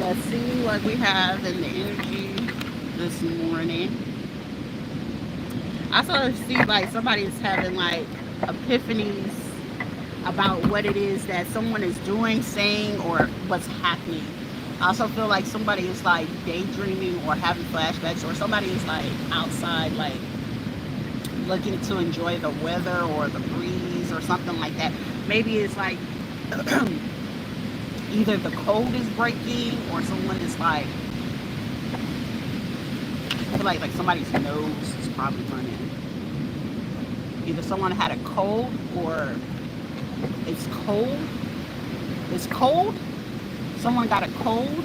Let's see what we have in the energy this morning. I sort of see like somebody's having like epiphanies about what it is that someone is doing, saying, or what's happening. I also feel like somebody is like daydreaming or having flashbacks, or somebody is like outside, like looking to enjoy the weather or the breeze or something like that. Maybe it's like either the cold is breaking or someone is like, I feel like somebody's nose is probably running. Either someone had a cold or it's cold. It's cold. Someone got a cold.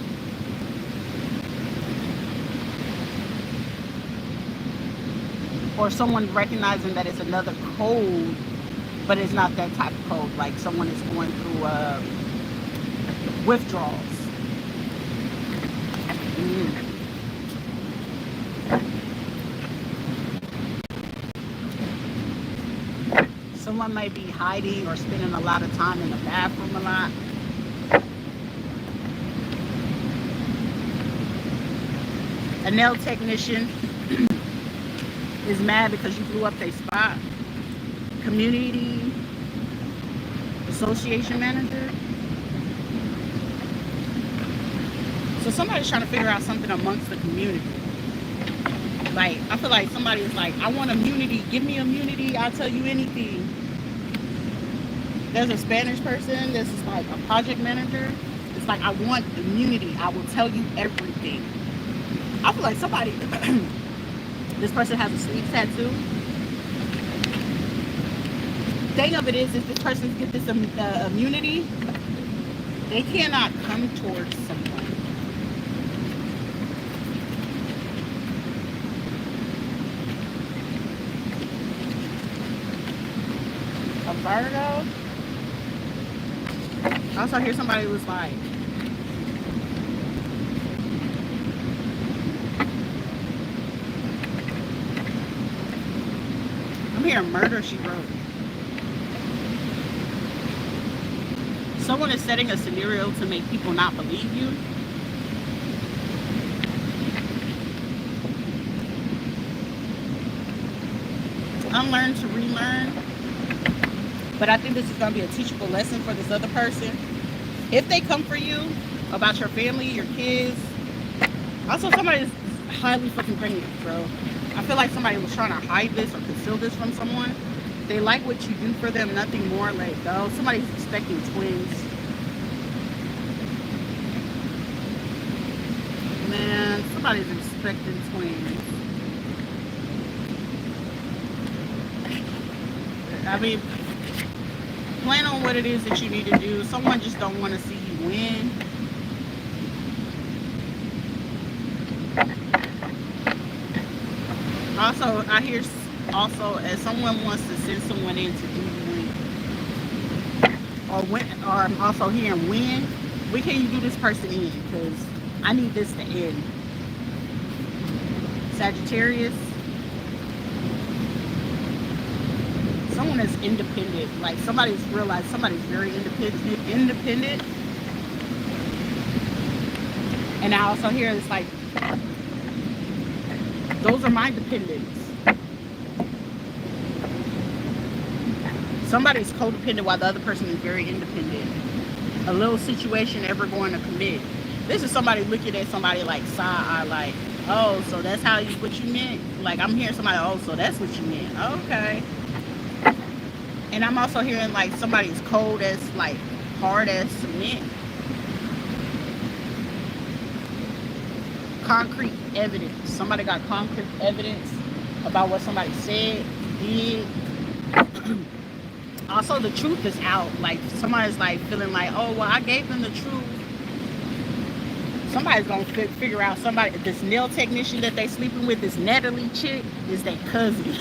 Or someone recognizing that it's another cold, but it's not that type of cold. Like someone is going through withdrawals. Mm. Someone may be hiding or spending a lot of time in the bathroom a lot. A nail technician is mad because you blew up their spot. Community association manager. So somebody's trying to figure out something amongst the community. Like, I feel like somebody is like, I want immunity. Give me immunity. I'll tell you anything. There's a Spanish person. This is like a project manager. It's like, I want immunity. I will tell you everything. I feel like somebody, this person has a sleeve tattoo. Thing of it is, if this person gets this immunity, they cannot come towards someone. A Virgo. Also, hear somebody was like, I'm hearing murder, she wrote. Someone is setting a scenario to make people not believe you. Unlearn to relearn. But I think this is going to be a teachable lesson for this other person. If they come for you about your family, your kids. Also, somebody is highly fucking pregnant, bro. I feel like somebody was trying to hide this or conceal this from someone. They like what you do for them, nothing more. Let it go. Somebody's expecting twins. Man, somebody's expecting twins. I mean, plan on what it is that you need to do. Someone just don't want to see you win. Also, I hear also as someone wants to send someone in to do you win. Or when, or I'm also hearing when can you do this person in? Because I need this to end. Sagittarius. Someone is independent. Like somebody's realized somebody's very independent. And I also hear it's like, those are my dependents. Somebody's codependent while the other person is very independent. A little situation ever going to commit. This is somebody looking at somebody like side eye, like, oh, so that's what you meant? Like, I'm hearing somebody, oh, so that's what you meant. Okay. And I'm also hearing like somebody's cold as, like, hard as cement. Concrete evidence. Somebody got concrete evidence about what somebody said, did. Also, the truth is out. Like, somebody's like feeling like, oh, well, I gave them the truth. Somebody's gonna figure out this nail technician that they sleeping with, this Natalie chick, is their cousin.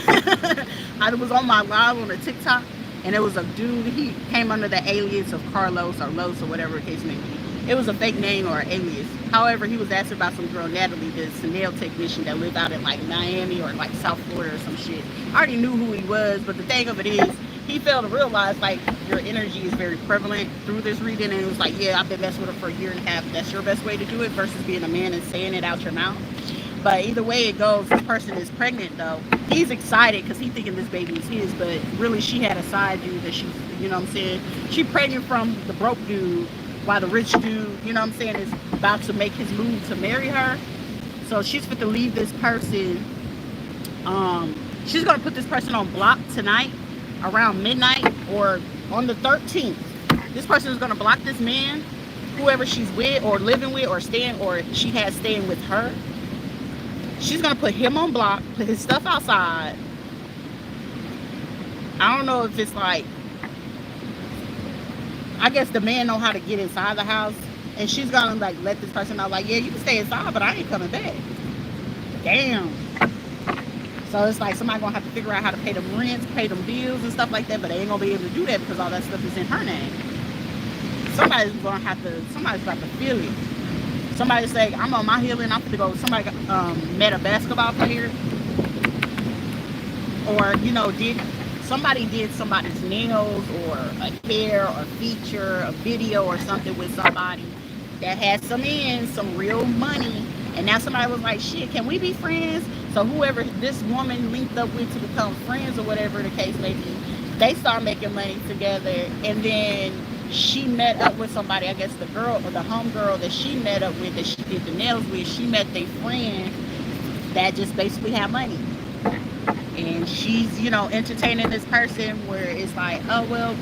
I was on my live on a TikTok, and it was a dude. He came under the alias of Carlos or Los or whatever the case may be. It was a fake name or an alias. However, he was asking about some girl Natalie, this nail technician that lived out in like Miami or like South Florida or some shit. I already knew who he was, but the thing of it is, he failed to realize like your energy is very prevalent through this reading, and it was like, yeah, I've been messing with her for a year and a half. That's your best way to do it versus being a man and saying it out your mouth. But either way it goes, this person is pregnant though. He's excited because he's thinking this baby is his, but really she had a side dude that she's, you know what I'm saying? She pregnant from the broke dude while the rich dude, you know what I'm saying, is about to make his move to marry her. So she's fit to leave this person. She's gonna put this person on block tonight around midnight or on the 13th. This person is gonna block this man, whoever she's with or living with or staying or she has staying with her. She's gonna put him on block, put his stuff outside. I don't know if it's like, I guess the man know how to get inside the house, and she's gonna like let this person know like, yeah, you can stay inside, but I ain't coming back. Damn. So it's like somebody gonna have to figure out how to pay them rents, pay them bills and stuff like that, but they ain't gonna be able to do that because all that stuff is in her name. Somebody's about to feel it. Somebody say, I'm on my healing, I'm gonna go. Somebody met a basketball player, or you know, somebody did somebody's nails or a hair or feature, a video or something with somebody that had some real money, and now somebody was like, shit, can we be friends? So whoever this woman linked up with to become friends or whatever the case may be, they start making money together, and then she met up with somebody, I guess the girl or the home girl that she met up with that she did the nails with, she met their friend that just basically had money. And she's, you know, entertaining this person where it's like, oh, well,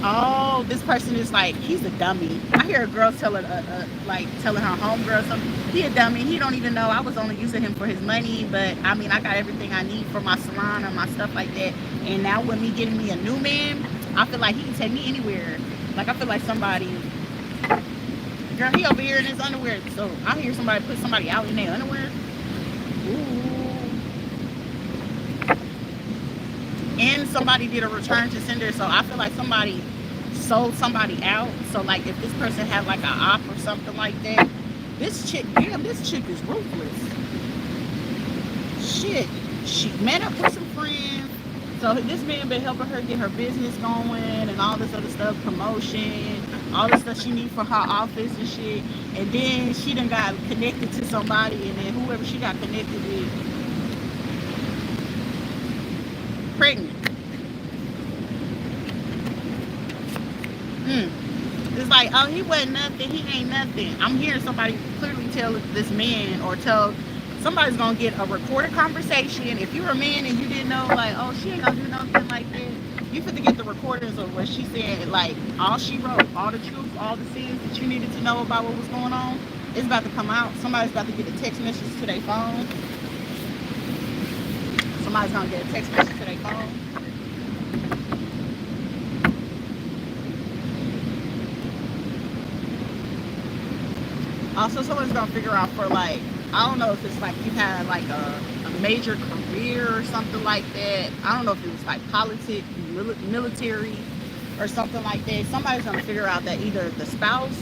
oh, this person is like, he's a dummy. I hear a girl telling her home girl something, he a dummy, he don't even know I was only using him for his money, but I mean, I got everything I need for my salon or my stuff like that. And now with me getting me a new man, I feel like he can take me anywhere. Like, I feel like somebody, girl, he over here in his underwear. So I hear somebody put somebody out in their underwear. Ooh. And somebody did a return to sender. So I feel like somebody sold somebody out. So like if this person had like an op or something like that, this chick, damn, this chick is ruthless. Shit. She met up with some friends. So this man been helping her get her business going and all this other stuff, promotion, all the stuff she needs for her office and shit. And then she done got connected to somebody, and then whoever she got connected with, pregnant. It's like, oh, he wasn't nothing, he ain't nothing. I'm hearing somebody clearly tell this man or tell somebody's gonna get a recorded conversation. If you're a man and you didn't know, like, oh, she ain't gonna do nothing like that, you have to get the recordings of what she said, like all she wrote, all the truth, all the things that you needed to know about what was going on. It's about to come out. Somebody's about to get a text message to their phone. Somebody's gonna get a text message to their phone. Also, someone's gonna figure out for like, I don't know if it's like you had like a major career or something like that. I don't know if it was like politics, military, or something like that. Somebody's gonna figure out that either the spouse,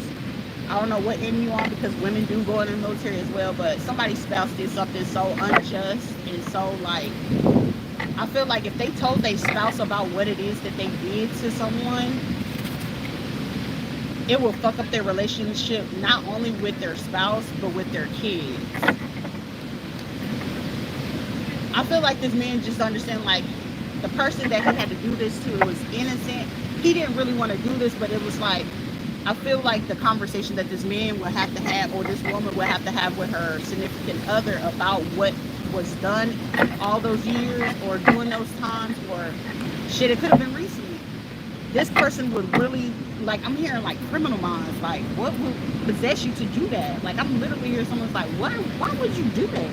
I don't know what end you on because women do go in the military as well, but somebody's spouse did something so unjust and so like, I feel like if they told their spouse about what it is that they did to someone, it will fuck up their relationship not only with their spouse but with their kids. I feel like this man just understand like the person that he had to do this to was innocent. He didn't really want to do this, but it was like, I feel like the conversation that this man would have to have or this woman would have to have with her significant other about what was done all those years or during those times or shit, it could have been recently. This person would really, like, I'm hearing like criminal minds, like what would possess you to do that? Like I'm literally hearing someone's like, why would you do that?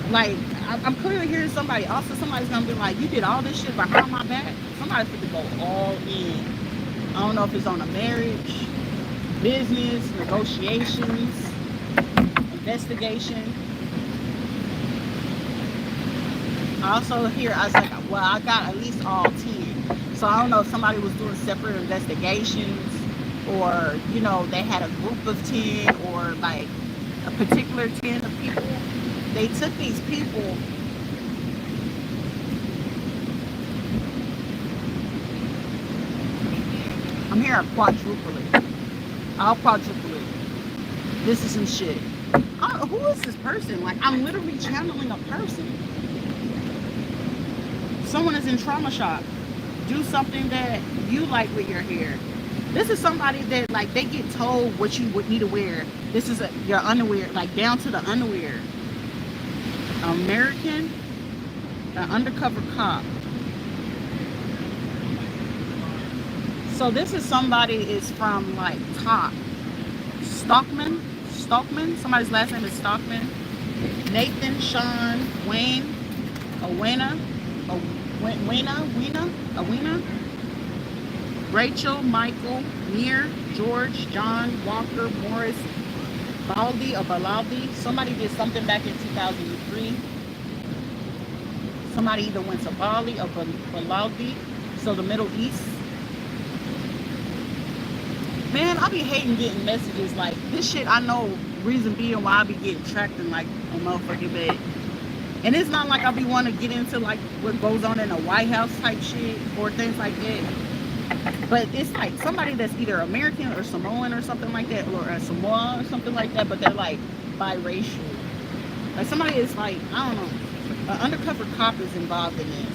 Like I'm clearly hearing somebody, also somebody's gonna be like, you did all this shit behind my back. Somebody's gonna go all in. I don't know if it's on a marriage, business, negotiations, investigation. I also hear, I was like, well, I got at least all 10. So I don't know if somebody was doing separate investigations or, you know, they had a group of 10 or like a particular 10 of people. They took these people I'm here to quadruple it. I'll quadruple it. This is some shit. Who is this person? Like, I'm literally channeling a person. Someone is in trauma shock. Do something that you like with your hair. This is somebody that, like, they get told what you would need to wear. This is your underwear, like down to the underwear. American, an undercover cop. So this is somebody is from like Stockman. Somebody's last name is Stockman. Nathan, Sean, Wayne, Awena, Rachel, Michael, Mir, George, John, Walker, Morris, Baldi. Somebody did something back in 2003. Somebody either went to Bali or Baldi, so the Middle East. Man, I be hating getting messages like this shit. I know reason being why I be getting tracked in like a motherfucking bed. And it's not like I be wanting to get into like what goes on in the White House type shit or things like that. But it's like somebody that's either American or Samoan or something like that, or a Samoa or something like that, but they're like biracial. Like somebody is like, I don't know, an undercover cop is involved in this.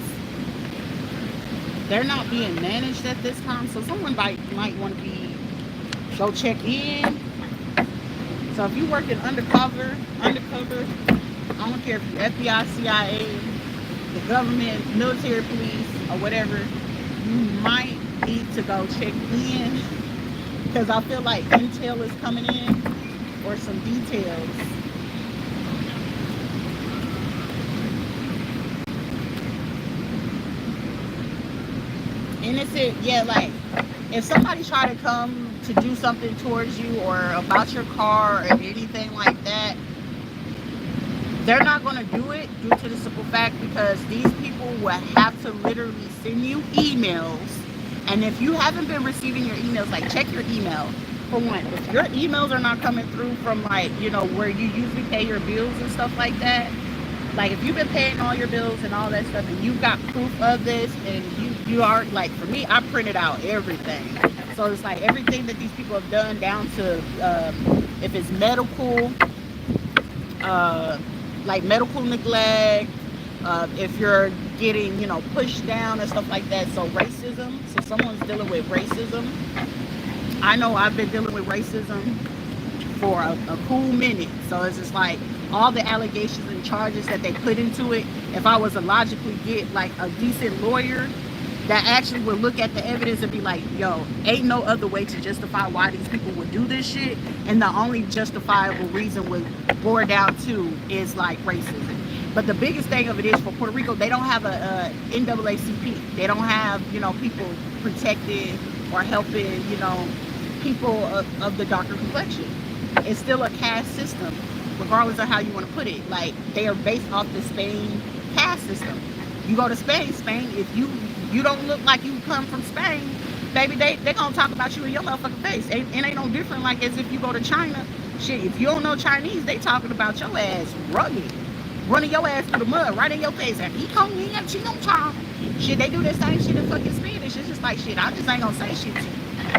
They're not being managed at this time, so someone might want to go check in. So if you're working undercover, I don't care if you're FBI, CIA, the government, military, police, or whatever, you might need to go check in, because I feel like intel is coming in, or some details. And it's it, yeah, like if somebody try to come to do something towards you or about your car or anything like that, they're not going to do it due to the simple fact because these people will have to literally send you emails. And if you haven't been receiving your emails, like check your email. For one, if your emails are not coming through from like, you know, where you usually pay your bills and stuff like that, like if you've been paying all your bills and all that stuff and you got proof of this and you are like, for me, I printed out everything. So it's like everything that these people have done down to if it's medical, like medical neglect, if you're getting, you know, pushed down and stuff like that. So racism, so someone's dealing with racism. I know I've been dealing with racism for a cool minute. So it's just like all the allegations and charges that they put into it, if I was to logically get like a decent lawyer that actually would look at the evidence and be like, yo, ain't no other way to justify why these people would do this shit, and the only justifiable reason would boil down to is like racism. But the biggest thing of it is, for Puerto Rico, they don't have a NAACP. They don't have, you know, people protected or helping, you know, people of the darker complexion. It's still a caste system, regardless of how you want to put it. Like, they are based off the Spain caste system. You go to Spain, if you don't look like you come from Spain, baby, they gonna talk about you in your motherfucking face. It ain't no different like as if you go to China. Shit, if you don't know Chinese, they talking about your ass rugged, running your ass through the mud right in your face. And shit, they do the same shit in fucking Spanish. It's just like, shit, I just ain't gonna say shit to you.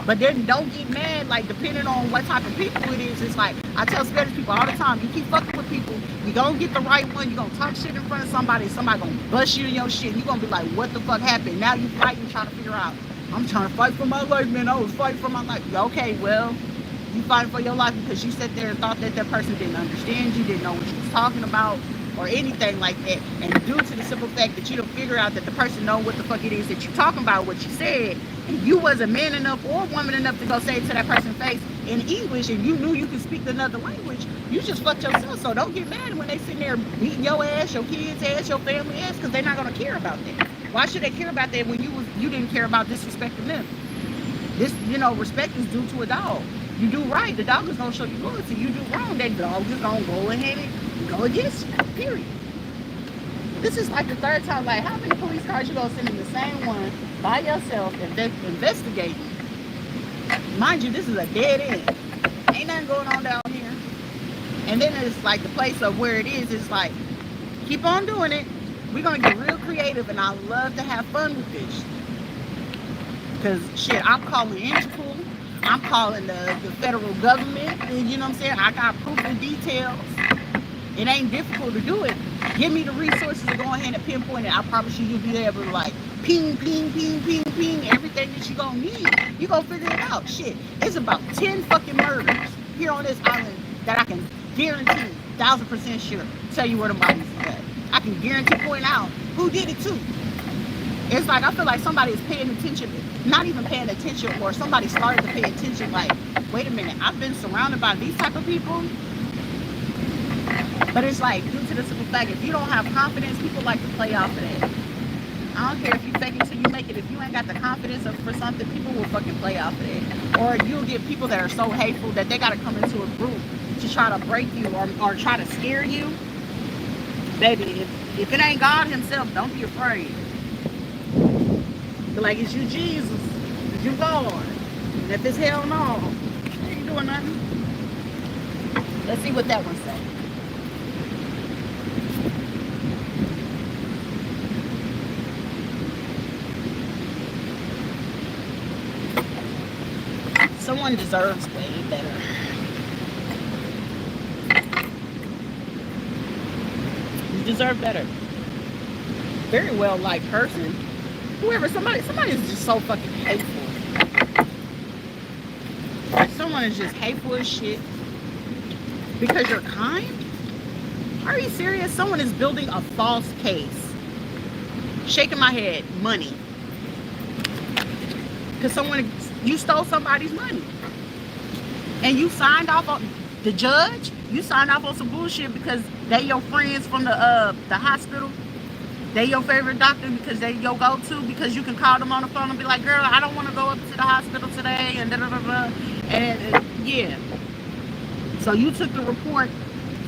But then don't get mad, like, depending on what type of people it is. It's like, I tell Spanish people all the time, you keep fucking with people, you gonna get the right one, you gonna talk shit in front of somebody, somebody gonna bust you in your shit, and you gonna be like, what the fuck happened? Now you fighting, trying to figure out, I'm trying to fight for my life, man, I was fighting for my life. Okay, well, you fighting for your life because you sat there and thought that that person didn't understand you, didn't know what you was talking about, or anything like that. And due to the simple fact that you don't figure out that the person know what the fuck it is that you're talking about, what you said, and you wasn't man enough or woman enough to go say it to that person's face in English, and you knew you could speak another language, you just fucked yourself. So don't get mad when they sitting there beating your ass, your kids' ass, your family ass, because they're not gonna care about that. Why should they care about that when you didn't care about disrespecting them? This, you know, respect is due to a dog. You do right, the dog is gonna show you loyalty. You do wrong, that dog is gonna go ahead and go against you. Period. This is like the third time. Like, how many police cars you gonna send in the same one by yourself investigating? Mind you, this is a dead end. Ain't nothing going on down here. And then it's like the place of where it is. It's like, keep on doing it. We're gonna get real creative, and I love to have fun with this. Because shit, I'm calling Interpol, I'm calling the federal government, and you know what I'm saying? I got proof and details. It ain't difficult to do it. Give me the resources to go ahead and pinpoint it. I promise you, you'll be able to like ping, ping, ping, ping, ping, everything that you gonna need. You gonna figure it out. Shit, it's about 10 fucking murders here on this island that I can guarantee, 1000% sure, tell you where the bodies is at. I can guarantee point out who did it too. It's like I feel like somebody is paying attention, not even paying attention, or somebody started to pay attention. Like, wait a minute, I've been surrounded by these type of people. But it's like, due to the simple fact, if you don't have confidence, people like to play off of that. I don't care if you fake it till you make it. If you ain't got the confidence for something, people will fucking play off of that. Or you'll get people that are so hateful that they gotta come into a group to try to break you or try to scare you. Baby, if it ain't God himself, don't be afraid. Be like, it's you Jesus, it's you God. And if it's hell no, you ain't doing nothing. Let's see what that one says. Someone deserves way better. You deserve better. Very well liked person. Whoever, somebody is just so fucking hateful. Someone is just hateful as shit because you're kind? Are you serious? Someone is building a false case. Shaking my head. Money. Because you stole somebody's money. And you signed off on the judge. You signed off on some bullshit because they your friends from the hospital. They your favorite doctor because they your go-to, because you can call them on the phone and be like, girl, I don't want to go up to the hospital today, and da-da-da-da. And yeah. So you took the report,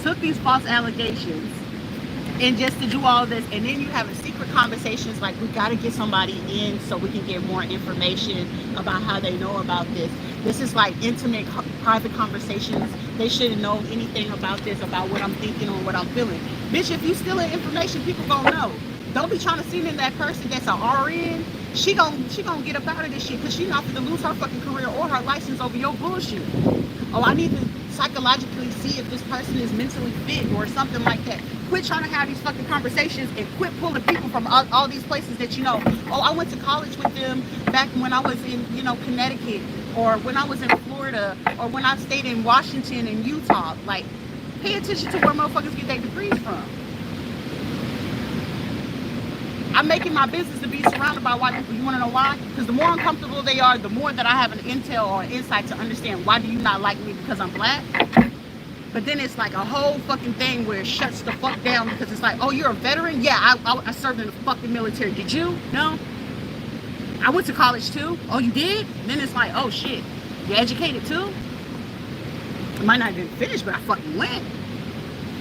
took these false allegations, and just to do all this, and then you having secret conversations like, we got to get somebody in so we can get more information about how they know about this. This is like intimate, private conversations. They shouldn't know anything about this, about what I'm thinking or what I'm feeling. Bitch, if you stealing information, people gonna know. Don't be trying to see in that person that's an RN. She gonna get up out of this shit because she's not gonna lose her fucking career or her license over your bullshit. Oh, I need to psychologically see if this person is mentally fit or something like that. Quit trying to have these fucking conversations and quit pulling people from all these places that you know. Oh, I went to college with them back when I was in, Connecticut, or when I was in Florida, or when I stayed in Washington and Utah. Like, pay attention to where motherfuckers get their degrees from. I'm making my business to be surrounded by white people. You want to know why? Because the more uncomfortable they are, the more that I have an intel or an insight to understand, why do you not like me because I'm black? But then it's like a whole fucking thing where it shuts the fuck down because it's like, oh, you're a veteran? Yeah, I served in the fucking military. Did you? No. I went to college too. Oh, you did? And then it's like, oh shit, you educated too? I might not have finished, but I fucking went.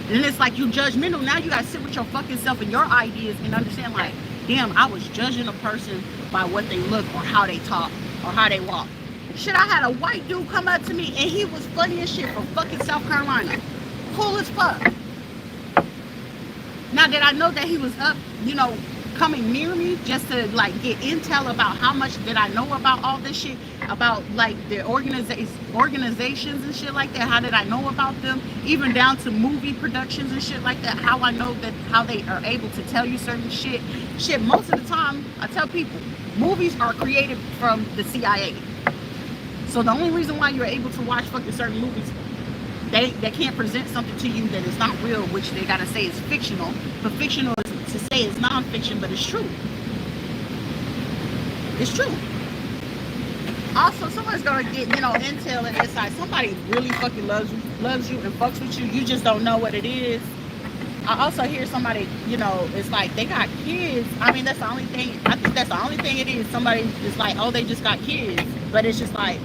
And then it's like, you judgmental. Now you gotta sit with your fucking self and your ideas and understand, like, damn, I was judging a person by what they look or how they talk or how they walk. Shit, I had a white dude come up to me and he was funny as shit from fucking South Carolina. Cool as fuck. Now that I know that he was up, coming near me just to like get intel about how much did I know about all this shit, about like the organizations and shit like that. How did I know about them? Even down to movie productions and shit like that. How I know that, how they are able to tell you certain shit. Shit, most of the time I tell people, movies are created from the CIA. So the only reason why you're able to watch fucking certain movies, they can't present something to you that is not real, which they gotta say is fictional. But fictional is to say it's non-fiction, but it's true. It's true. Also, someone's gonna get, intel and insight. Somebody really fucking loves you and fucks with you. You just don't know what it is. I also hear somebody, it's like they got kids. I mean, that's the only thing. I think that's the only thing it is. Somebody is like, oh, they just got kids. But it's just like,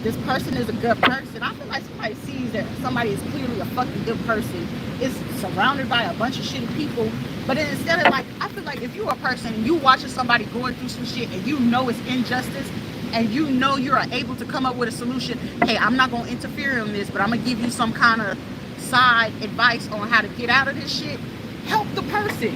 this person is a good person. I feel like somebody sees that somebody is clearly a fucking good person. It's surrounded by a bunch of shitty people. But then instead of like, I feel like if you're a person and you watching somebody going through some shit and you know it's injustice and you know you're able to come up with a solution, hey, I'm not going to interfere in this, but I'm going to give you some kind of side advice on how to get out of this shit. Help the person.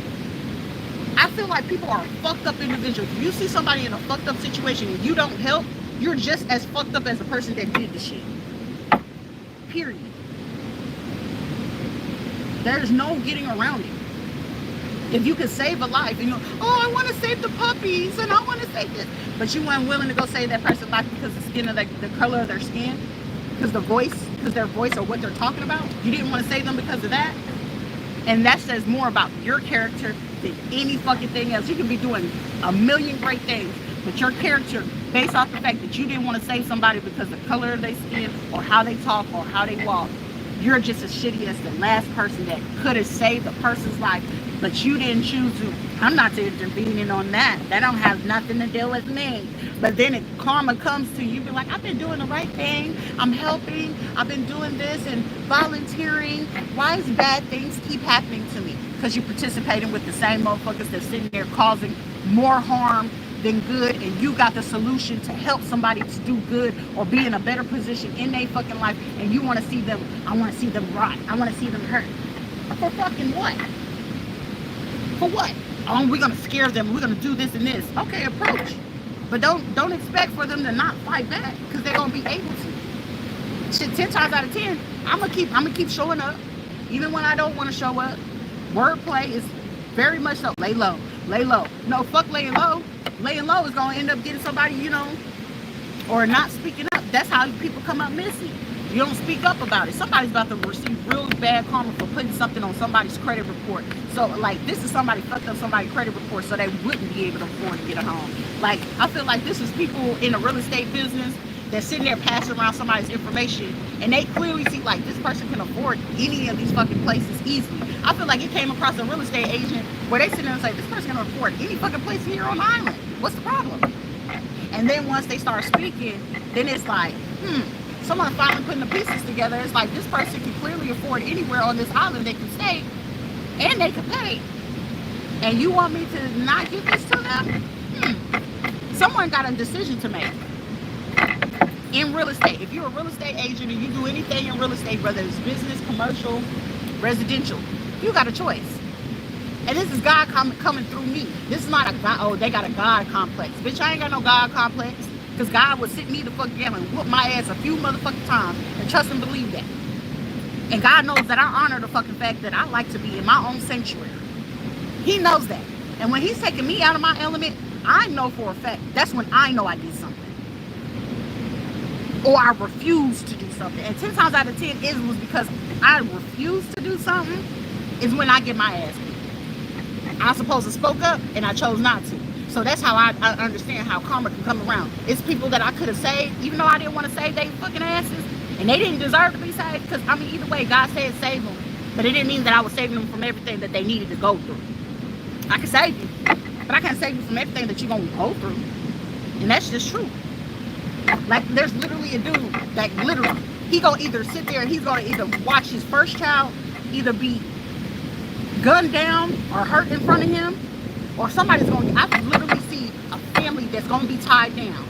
I feel like people are fucked up individuals. If you see somebody in a fucked up situation and you don't help, you're just as fucked up as the person that did the shit. Period. There's no getting around it. If you could save a life, and you know, oh, I want to save the puppies, and I want to save this, but you weren't willing to go save that person's life because the skin of the color of their skin, because their voice or what they're talking about. You didn't want to save them because of that. And that says more about your character than any fucking thing else. You could be doing a million great things, but your character, based off the fact that you didn't want to save somebody because of the color of their skin or how they talk or how they walk, you're just as shitty as the last person that could have saved a person's life, but you didn't choose to. I'm not intervening on that. That don't have nothing to do with me. But then if karma comes to you, you be like, I've been doing the right thing. I'm helping. I've been doing this and volunteering. Why is bad things keep happening to me? Because you're participating with the same motherfuckers that's sitting there causing more harm than good, and you got the solution to help somebody to do good or be in a better position in their fucking life, and you want to see them, I want to see them rot. I want to see them hurt. For fucking what? For what? Oh, we're going to scare them. We're going to do this and this. Okay, approach. But don't expect for them to not fight back, because they're going to be able to. Shit, 10 times out of 10, I'm going to keep showing up, even when I don't want to show up. Wordplay is very much so. Lay low. Lay low. No, fuck laying low. Laying low is going to end up getting somebody, you know, or not speaking up. That's how people come up missing. You don't speak up about it. Somebody's about to receive real bad karma for putting something on somebody's credit report. So, like, this is somebody fucked up somebody's credit report so they wouldn't be able to afford to get a home. Like, I feel like this is people in the real estate business that's sitting there passing around somebody's information, and they clearly see, like, this person can afford any of these fucking places easily. I feel like it came across a real estate agent where they sit there and say, this person can afford any fucking place here on the island. What's the problem? And then once they start speaking, then it's like, someone finally putting the pieces together. It's like, this person can clearly afford anywhere on this island they can stay, and they can pay. And you want me to not give this to them? Someone got a decision to make. In real estate, if you're a real estate agent and you do anything in real estate, whether it's business, commercial, residential, you got a choice. And this is God coming through me. This is not a God, oh, they got a God complex. Bitch, I ain't got no God complex, because God would sit me the fuck down and whoop my ass a few motherfucking times, and trust and believe that. And God knows that I honor the fucking fact that I like to be in my own sanctuary. He knows that. And when he's taking me out of my element, I know for a fact, that's when I know I did something. Or I refuse to do something. And 10 times out of 10, it was because I refuse to do something is when I get my ass beat. I supposed to spoke up and I chose not to. So that's how I understand how karma can come around. It's people that I could have saved, even though I didn't want to save they fucking asses. And they didn't deserve to be saved, because, I mean, either way, God said save them. But it didn't mean that I was saving them from everything that they needed to go through. I can save you, but I can't save you from everything that you're going to go through. And that's just true. Like, there's literally a dude, like, literally, he gonna either sit there and he's gonna either watch his first child either be gunned down or hurt in front of him, or somebody's gonna, I literally see a family that's gonna be tied down.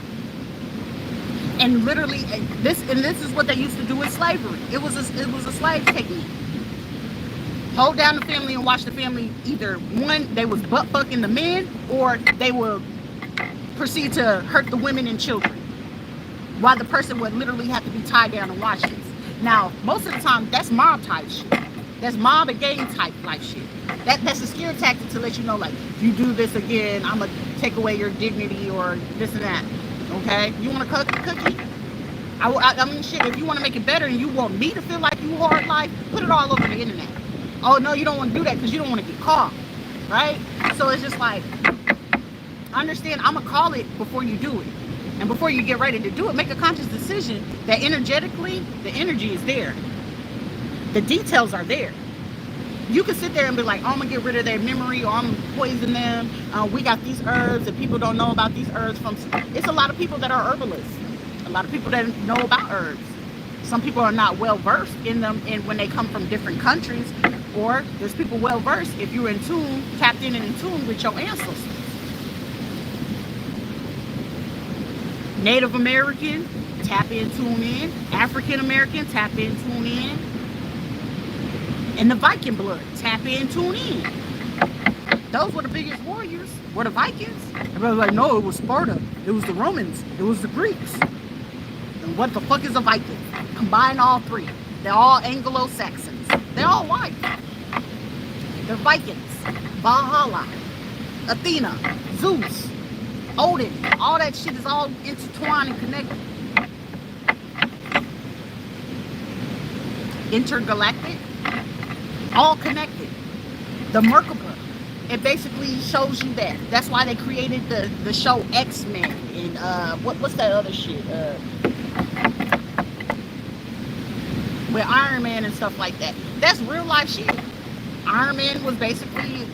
And literally, this is what they used to do in slavery. It was a slave technique. Hold down the family and watch the family, either one, they was butt fucking the men, or they will proceed to hurt the women and children, while the person would literally have to be tied down and watch this. Now, most of the time, that's mob type shit. That's mob and gang type like shit. That's a scare tactic to let you know, like, if you do this again, I'm gonna take away your dignity or this and that. Okay? You want a cookie? I mean, shit, if you want to make it better and you want me to feel like you hard life, put it all over the internet. Oh, no, you don't want to do that because you don't want to get caught. Right? So it's just like, understand, I'm gonna call it before you do it. And before you get ready to do it, make a conscious decision that energetically, the energy is there. The details are there. You can sit there and be like, oh, I'm going to get rid of their memory, or I'm going to poison them. We got these herbs and people don't know about these herbs. It's a lot of people that are herbalists. A lot of people that know about herbs. Some people are not well versed in them, and when they come from different countries, or there's people well versed if you're in tune, tapped in and in tune with your ancestors. Native American, tap in, tune in. African American, tap in, tune in. And the Viking blood, tap in, tune in. Those were the biggest warriors. Were the Vikings? Everybody was like, no, it was Sparta. It was the Romans. It was the Greeks. And what the fuck is a Viking? Combine all three. They're all Anglo-Saxons. They're all white. They're Vikings. Valhalla. Athena. Zeus. Odin. All that shit is all intertwined and connected. Intergalactic. All connected. The Merkaba. It basically shows you that. That's why they created the show X-Men and what's that other shit? With Iron Man and stuff like that. That's real life shit. Iron Man was basically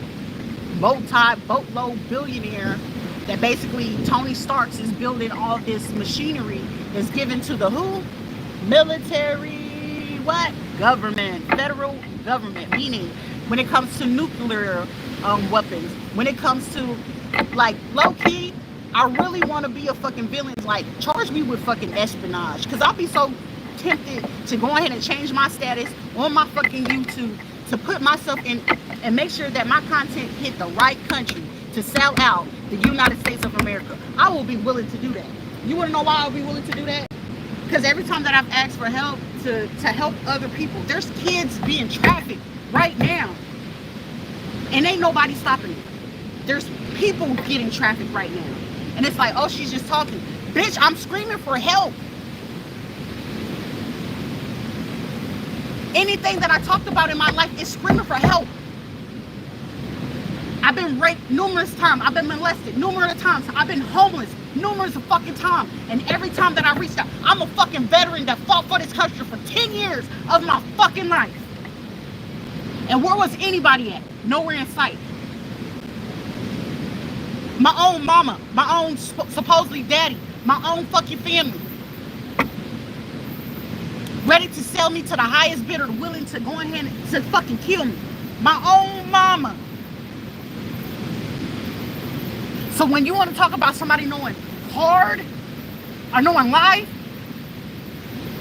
boatload billionaire that basically Tony Stark's is building all this machinery that's given to the who? Military, what? Government, federal government, meaning when it comes to nuclear weapons, when it comes to like low-key, I really want to be a fucking villain. Like, charge me with fucking espionage, because I'll be so tempted to go ahead and change my status on my fucking YouTube to put myself in and make sure that my content hit the right country to sell out the United States of America. I will be willing to do that. You want to know why I'll be willing to do that? Because every time that I've asked for help to help other people, there's kids being trafficked right now and ain't nobody stopping it. There's people getting trafficked right now and it's like, oh, she's just talking. Bitch, I'm screaming for help. Anything that I talked about in my life is screaming for help. I've been raped numerous times. I've been molested numerous times. I've been homeless numerous of fucking times. And every time that I reached out, I'm a fucking veteran that fought for this country for 10 years of my fucking life. And where was anybody at? Nowhere in sight. My own mama, my own supposedly daddy, my own fucking family. Ready to sell me to the highest bidder, willing to go ahead and to fucking kill me. My own mama. So when you want to talk about somebody knowing hard or knowing life,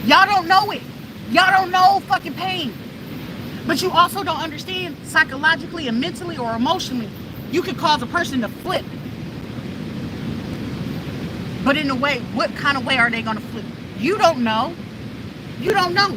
y'all don't know it. Y'all don't know fucking pain. But you also don't understand psychologically and mentally or emotionally, you could cause a person to flip. But in a way, what kind of way are they going to flip? You don't know. You don't know.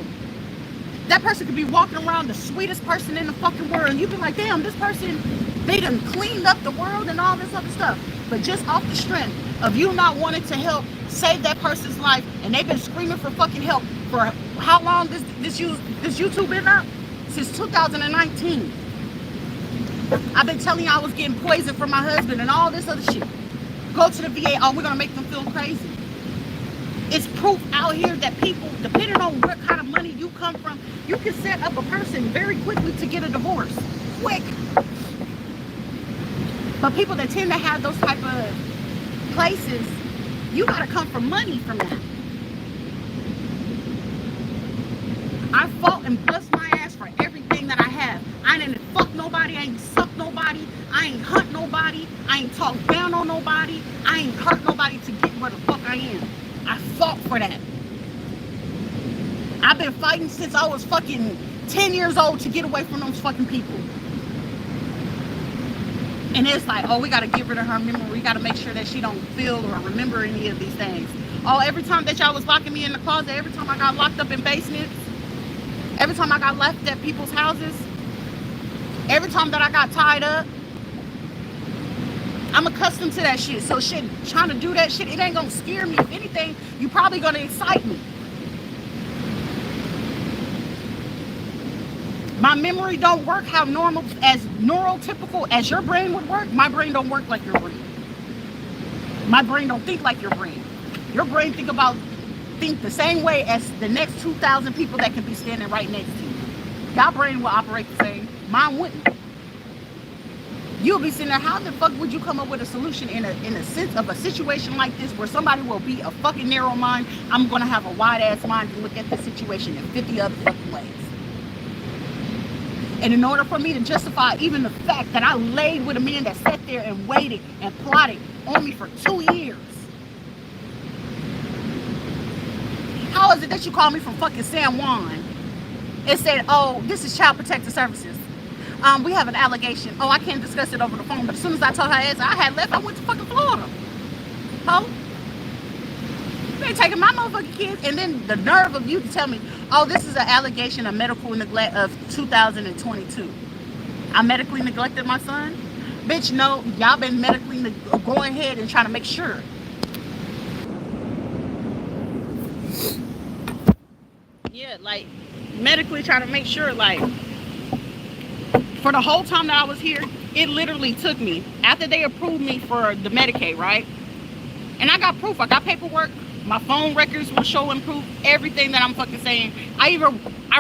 That person could be walking around the sweetest person in the fucking world and you'd be like, damn, this person, they done cleaned up the world and all this other stuff. But just off the strength of you not wanting to help save that person's life, and they've been screaming for fucking help for how long this YouTube been up? Since 2019. I've been telling you I was getting poisoned from my husband and all this other shit. Go to the VA, oh, we're gonna make them feel crazy. It's proof out here that people, depending on what kind of money you come from, you can set up a person very quickly to get a divorce. Quick. But people that tend to have those type of places, you gotta come from money from that. I fought and bust my ass for everything that I have. I didn't fuck nobody, I ain't suck nobody, I ain't hunt nobody, I ain't talk down on nobody, I ain't hurt nobody to get where the fuck I am. I fought for that. I've been fighting since I was fucking 10 years old to get away from those fucking people. And it's like, oh, we gotta get rid of her memory. We gotta make sure that she don't feel or remember any of these things. Oh, every time that y'all was locking me in the closet, every time I got locked up in basements, every time I got left at people's houses, every time that I got tied up, I'm accustomed to that shit. So shit, trying to do that shit, it ain't gonna scare me. If anything, you probably gonna excite me. My memory don't work how neurotypical as your brain would work. My brain don't work like your brain. My brain don't think like your brain. Your brain think the same way as the next 2,000 people that can be standing right next to you. Your brain will operate the same. Mine wouldn't. You'll be sitting there, how the fuck would you come up with a solution in a sense of a situation like this where somebody will be a fucking narrow mind? I'm gonna have a wide ass mind to look at the situation in 50 other fucking ways. And in order for me to justify even the fact that I laid with a man that sat there and waited and plotted on me for 2 years. How is it that you call me from fucking San Juan and said, oh, this is Child Protective Services? We have an allegation. Oh, I can't discuss it over the phone. But as soon as I told her ass I had left, I went to fucking Florida. Ho. They taking my motherfucking kids, and then the nerve of you to tell me, oh, this is an allegation of medical neglect of 2022. I medically neglected my son? Bitch, no, y'all been medically going ahead and trying to make sure. Yeah, like, medically trying to make sure, like, for the whole time that I was here, it literally took me, after they approved me for the Medicaid, right? And I got proof, I got paperwork. My phone records will show and prove everything that I'm fucking saying. I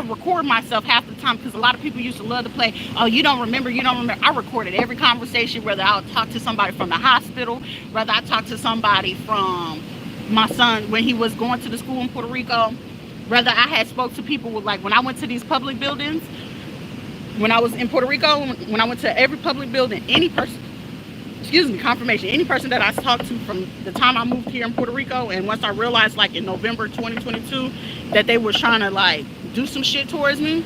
record myself half the time because a lot of people used to love to play, oh, you don't remember. I recorded every conversation, whether I'll talk to somebody from the hospital, whether I talk to somebody from my son when he was going to the school in Puerto Rico, whether I had spoke to people with, like, when I went to these public buildings, when I was in Puerto Rico, when I went to every public building, any person, confirmation, any person that I talked to from the time I moved here in Puerto Rico, and once I realized, like, in November 2022 that they were trying to, like, do some shit towards me,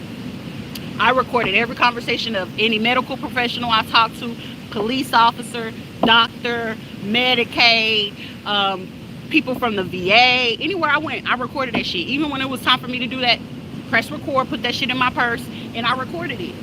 I recorded every conversation of any medical professional I talked to, police officer, doctor, Medicaid, people from the VA, anywhere I went, I recorded that shit. Even when it was time for me to do that, press record, put that shit in my purse, and I recorded it.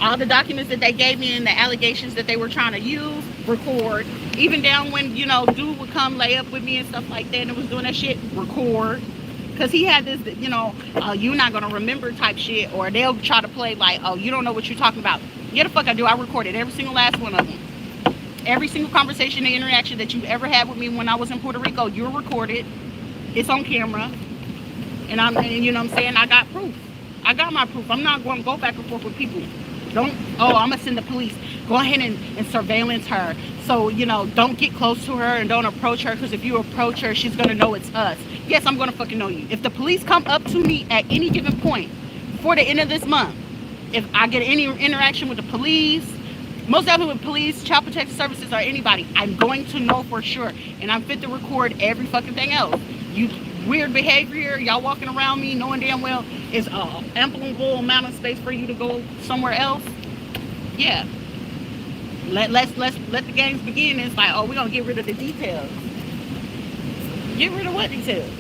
All the documents that they gave me and the allegations that they were trying to use, record. Even down when, you know, dude would come lay up with me and stuff like that and was doing that shit, record. Because he had this, you know, you're not going to remember type shit. Or they'll try to play like, oh, you don't know what you're talking about. Yeah, the fuck I do. I recorded every single last one of them. Every single conversation and interaction that you ever had with me when I was in Puerto Rico, you're recorded. It's on camera. And you know what I'm saying? I got proof. I got my proof. I'm not going to go back and forth with people. Don't, oh, I'm going to send the police. Go ahead and surveillance her. So, you know, don't get close to her and don't approach her, because if you approach her, she's going to know it's us. Yes, I'm going to fucking know you. If the police come up to me at any given point before the end of this month, if I get any interaction with the police, most definitely with police, child protective services, or anybody, I'm going to know for sure. And I'm fit to record every fucking thing else. You weird behavior, y'all walking around me knowing damn well it's ample amount of space for you to go somewhere else. Yeah. Let the games begin. It's like, oh, we're gonna get rid of the details. Get rid of what details?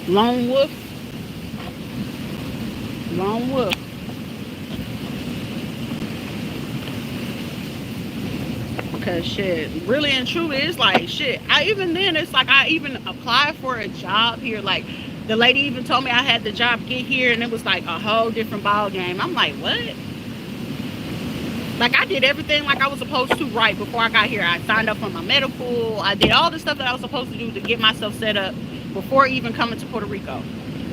Lone wolf. Lone wolf. Because shit, really and truly, it's like shit. It's like I even applied for a job here. Like, the lady even told me I had the job get here, and it was like a whole different ball game. I'm like, what? Like, I did everything like I was supposed to right before I got here. I signed up for my medical. I did all the stuff that I was supposed to do to get myself set up before even coming to Puerto Rico.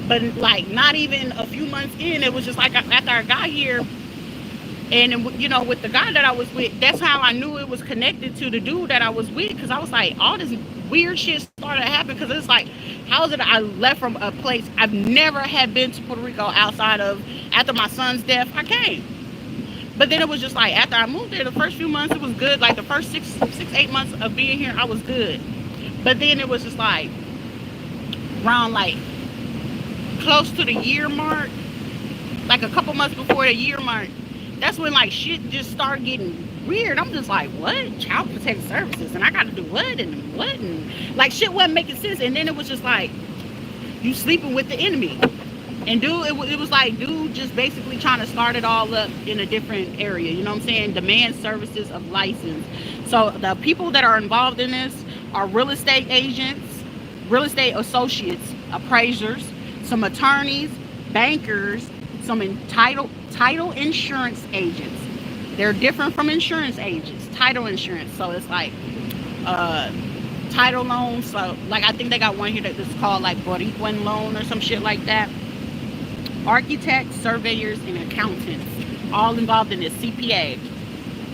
But like, not even a few months in, it was just like after I got here, and you know, with the guy that I was with, that's how I knew it was connected to the dude that I was with, because I was like, all this weird shit started to happen. Because it's like, how is it I left from a place I've never had been to Puerto Rico outside of after my son's death? I came. But then it was just like, after I moved there, the first few months it was good. Like the first 8 months of being here, I was good. But then it was just like around like close to the year mark, like a couple months before the year mark, that's when like shit just started getting weird. I'm just like, what? Child protective services, and I gotta do what and what, and like shit wasn't making sense. And then it was just like, you sleeping with the enemy. And dude, it was like dude just basically trying to start it all up in a different area, you know what I'm saying? Demand services of license. So the people that are involved in this are real estate agents, real estate associates, appraisers, some attorneys, bankers, some title insurance agents. They're different from insurance agents. Title insurance, so it's like title loans. So like, I think they got one here that's called like Boricuan loan or some shit like that. Architects, surveyors, and accountants, all involved in this. CPA,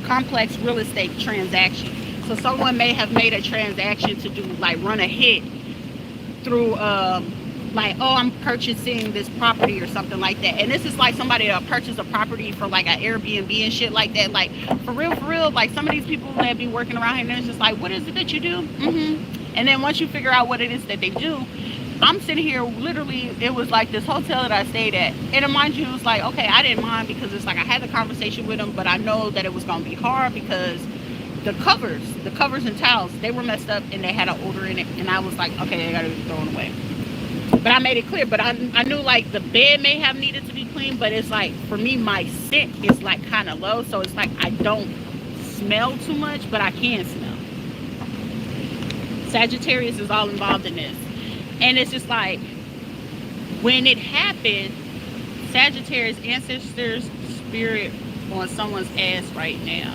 complex real estate transaction. So someone may have made a transaction to do like run a hit through like, oh, I'm purchasing this property or something like that. And this is like somebody that purchased a property for like an Airbnb and shit like that. Like, for real, like some of these people that be working around here, and it's just like, what is it that you do? And then once you figure out what it is that they do, I'm sitting here, literally, it was like this hotel that I stayed at. And mind you, it was like, okay, I didn't mind because it's like I had the conversation with them, but I know that it was going to be hard because the covers and towels, they were messed up and they had an odor in it. And I was like, okay, they got to be thrown away. But I made it clear. But I knew like the bed may have needed to be cleaned, but it's like, for me, my scent is like kind of low. So it's like I don't smell too much, but I can smell. Sagittarius is all involved in this. And it's just like, when it happened, Sagittarius ancestors spirit on someone's ass right now.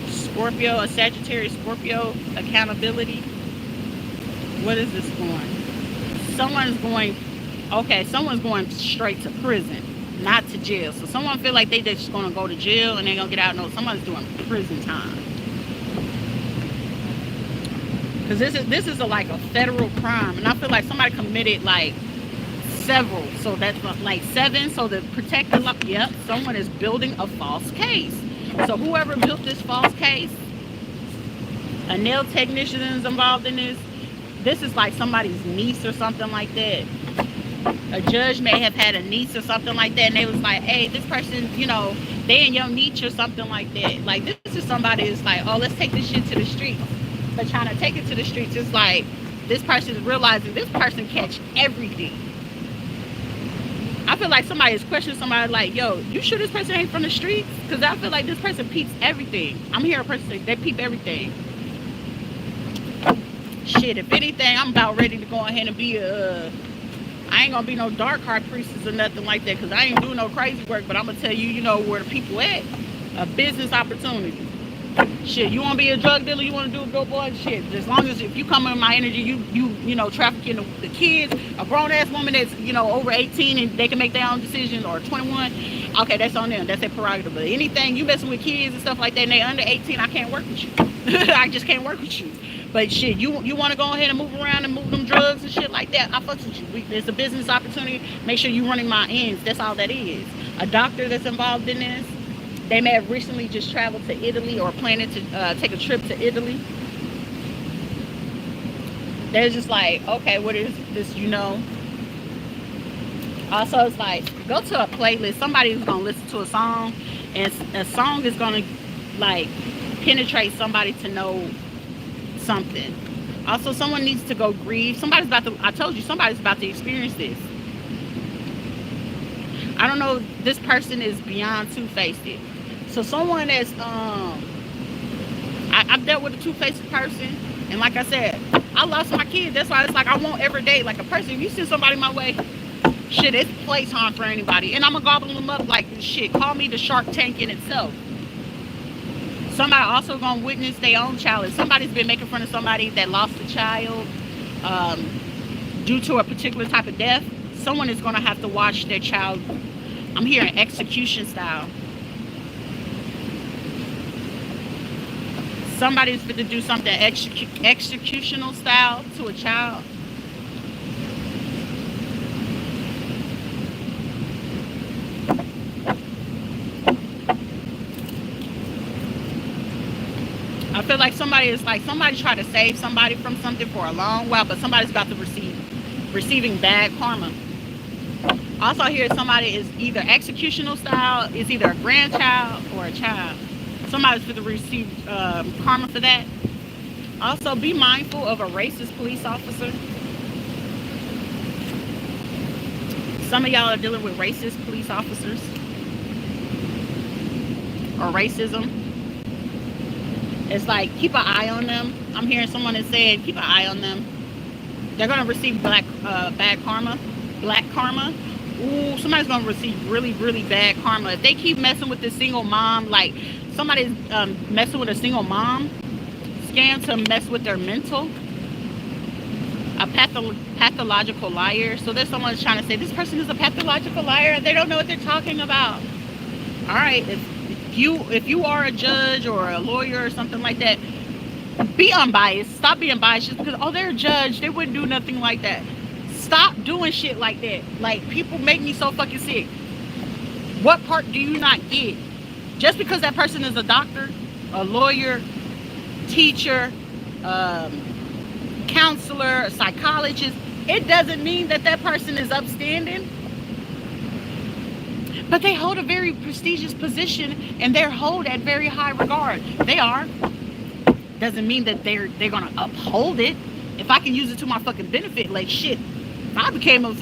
Scorpio, a Sagittarius Scorpio, accountability. What is this going? Someone's going straight to prison, not to jail. So someone feel like they just going to go to jail and they're going to get out. No, someone's doing prison time. Because this is like a federal crime. And I feel like somebody committed like several. So that's like 7. So to protect the law, yep, someone is building a false case. So whoever built this false case, a nail technician is involved in this. This is like somebody's niece or something like that. A judge may have had a niece or something like that, and they was like, hey, this person, you know, they in your niche or something like that. Like, this is somebody that's like, oh, let's take this shit to the streets. But trying to take it to the streets, it's like this person is realizing this person catch everything. I feel like somebody is questioning somebody like, yo, you sure this person ain't from the streets? Because I feel like this person peeps everything. I'm hearing a person say they peep everything. Shit, if anything, I'm about ready to go ahead and be I ain't gonna be no dark heart priestess or nothing like that, because I ain't doing no crazy work, but I'm gonna tell you, you know, where the people at. A business opportunity. Shit, you wanna be a drug dealer, you wanna do a billboard, shit. As long as if you come in my energy, you know, trafficking the kids, a grown ass woman that's, you know, over 18 and they can make their own decisions, or 21, okay, that's on them, that's their prerogative. But anything you messing with kids and stuff like that and they under 18, I can't work with you. I just can't work with you. But shit, you want to go ahead and move around and move them drugs and shit like that, I fucks with you. It's a business opportunity. Make sure you running my ends. That's all that is. A doctor that's involved in this, they may have recently just traveled to Italy or planning to take a trip to Italy. They're just like, okay, what is this, you know? Also, it's like, go to a playlist. Somebody who's going to listen to a song, and a song is going to, like, penetrate somebody to know something. Also, someone needs to go grieve. Somebody's about to, I told you, somebody's about to experience this. I don't know, this person is beyond two-faced. So someone that's I've dealt with a two-faced person, and like I said, I lost my kids. That's why it's like I won't ever date like a person. If you send somebody my way, shit, it's playtime for anybody, and I'm gonna gobble them up like shit. Call me the Shark Tank in itself. Somebody also gonna witness their own child. If somebody's been making fun of somebody that lost a child due to a particular type of death, someone is gonna have to watch their child. I'm hearing execution style. Somebody's going to do something executional style to a child. I feel like somebody tried to save somebody from something for a long while, but somebody's about to receiving bad karma. Also, here somebody is either executional style, is either a grandchild or a child. Somebody's going to receive karma for that. Also, be mindful of a racist police officer. Some of y'all are dealing with racist police officers or racism. It's like, keep an eye on them. I'm hearing someone that said, keep an eye on them. They're going to receive bad karma. Black karma. Ooh, somebody's going to receive really, really bad karma. If they keep messing with this single mom, like somebody's messing with a single mom, scam to mess with their mental. A pathological liar. So there's someone trying to say, this person is a pathological liar. They don't know what they're talking about. All right, if you are a judge or a lawyer or something like that, be unbiased. Stop being biased just because, oh, they're a judge, they wouldn't do nothing like that. Stop doing shit like that. Like, people make me so fucking sick. What part do you not get? Just because that person is a doctor, a lawyer, teacher, counselor, a psychologist, it doesn't mean that that person is upstanding. But they hold a very prestigious position and they're held at very high regard. They are. Doesn't mean that they're gonna uphold it. If I can use it to my fucking benefit, like shit. If I became a